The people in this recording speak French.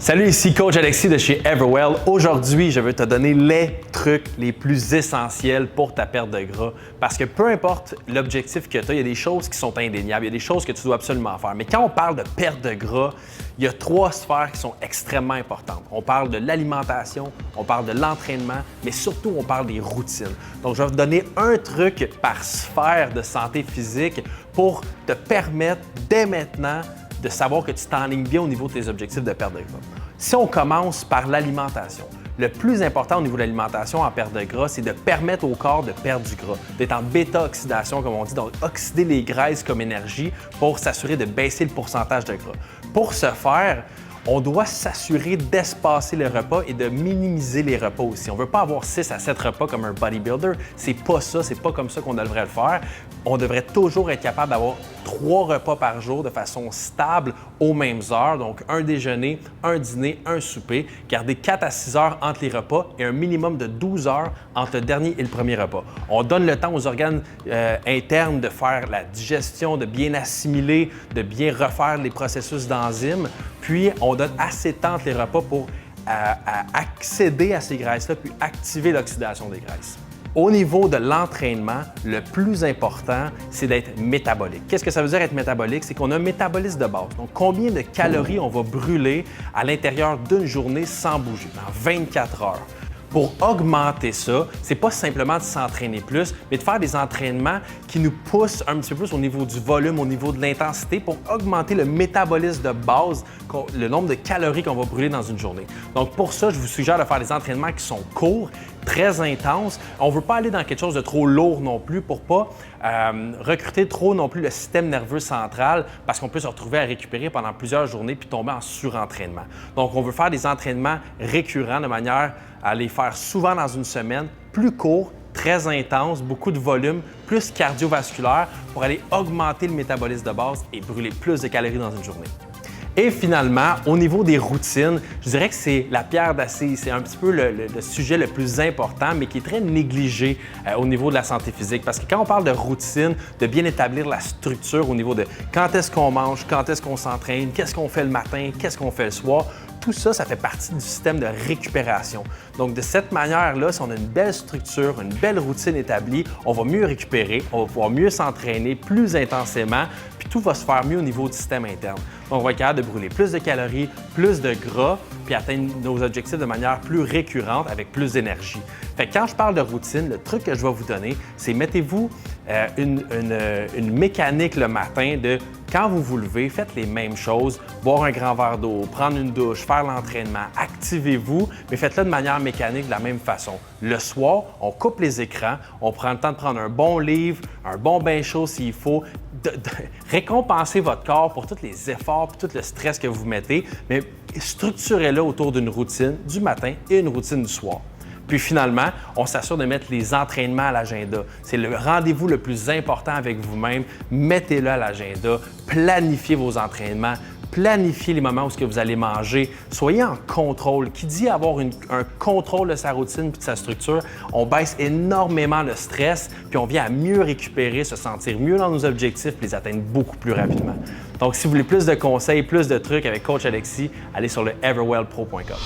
Salut, ici Coach Alexis de chez Everwell. Aujourd'hui, je veux te donner les trucs les plus essentiels pour ta perte de gras. Parce que peu importe l'objectif que tu as, il y a des choses qui sont indéniables, il y a des choses que tu dois absolument faire. Mais quand on parle de perte de gras, il y a 3 sphères qui sont extrêmement importantes. On parle de l'alimentation, on parle de l'entraînement, mais surtout on parle des routines. Donc, je vais te donner un truc par sphère de santé physique pour te permettre dès maintenant de savoir que tu t'enlignes bien au niveau de tes objectifs de perte de gras. Si on commence par l'alimentation, le plus important au niveau de l'alimentation en perte de gras, c'est de permettre au corps de perdre du gras, d'être en bêta-oxydation, comme on dit, donc oxyder les graisses comme énergie pour s'assurer de baisser le pourcentage de gras. Pour ce faire, on doit s'assurer d'espacer le repas et de minimiser les repas aussi. On ne veut pas avoir 6 à 7 repas comme un bodybuilder. C'est pas ça, c'est pas comme ça qu'on devrait le faire. On devrait toujours être capable d'avoir 3 repas par jour de façon stable aux mêmes heures. Donc, un déjeuner, un dîner, un souper. Garder 4 à 6 heures entre les repas et un minimum de 12 heures entre le dernier et le premier repas. On donne le temps aux organes internes de faire la digestion, de bien assimiler, de bien refaire les processus d'enzymes. Puis, on donne assez de temps entre les repas pour accéder à ces graisses-là puis activer l'oxydation des graisses. Au niveau de l'entraînement, le plus important, c'est d'être métabolique. Qu'est-ce que ça veut dire être métabolique? C'est qu'on a un métabolisme de base. Donc, combien de calories on va brûler à l'intérieur d'une journée sans bouger, en 24 heures? Pour augmenter ça, c'est pas simplement de s'entraîner plus, mais de faire des entraînements qui nous poussent un petit peu plus au niveau du volume, au niveau de l'intensité pour augmenter le métabolisme de base, le nombre de calories qu'on va brûler dans une journée. Donc pour ça, je vous suggère de faire des entraînements qui sont courts, très intenses. On ne veut pas aller dans quelque chose de trop lourd non plus pour pas recruter trop non plus le système nerveux central parce qu'on peut se retrouver à récupérer pendant plusieurs journées puis tomber en surentraînement. Donc on veut faire des entraînements récurrents de manière à les faire souvent dans une semaine, plus courts, très intenses, beaucoup de volume, plus cardiovasculaire pour aller augmenter le métabolisme de base et brûler plus de calories dans une journée. Et finalement, au niveau des routines, je dirais que c'est la pierre d'acier. C'est un petit peu le sujet le plus important, mais qui est très négligé au niveau de la santé physique. Parce que quand on parle de routine, de bien établir la structure au niveau de quand est-ce qu'on mange, quand est-ce qu'on s'entraîne, qu'est-ce qu'on fait le matin, qu'est-ce qu'on fait le soir, tout ça, ça fait partie du système de récupération. Donc, de cette manière-là, si on a une belle structure, une belle routine établie, on va mieux récupérer, on va pouvoir mieux s'entraîner plus intensément, puis tout va se faire mieux au niveau du système interne. Donc, on va être capable de brûler plus de calories, plus de gras, puis atteindre nos objectifs de manière plus récurrente avec plus d'énergie. Fait que quand je parle de routine, le truc que je vais vous donner, c'est mettez-vous une mécanique le matin de quand vous vous levez, faites les mêmes choses, boire un grand verre d'eau, prendre une douche, faire l'entraînement, activez-vous, mais faites-le de manière mécanique de la même façon. Le soir, on coupe les écrans, on prend le temps de prendre un bon livre, un bon bain chaud s'il faut, de récompenser votre corps pour tous les efforts, pour tout le stress que vous mettez, mais structurez-le autour d'une routine du matin et une routine du soir. Puis finalement, on s'assure de mettre les entraînements à l'agenda. C'est le rendez-vous le plus important avec vous-même. Mettez-le à l'agenda, planifiez vos entraînements, planifiez les moments où vous allez manger. Soyez en contrôle. Qui dit avoir un contrôle de sa routine et de sa structure, on baisse énormément le stress, puis on vient à mieux récupérer, se sentir mieux dans nos objectifs et les atteindre beaucoup plus rapidement. Donc, si vous voulez plus de conseils, plus de trucs avec Coach Alexis, allez sur le everwellpro.com.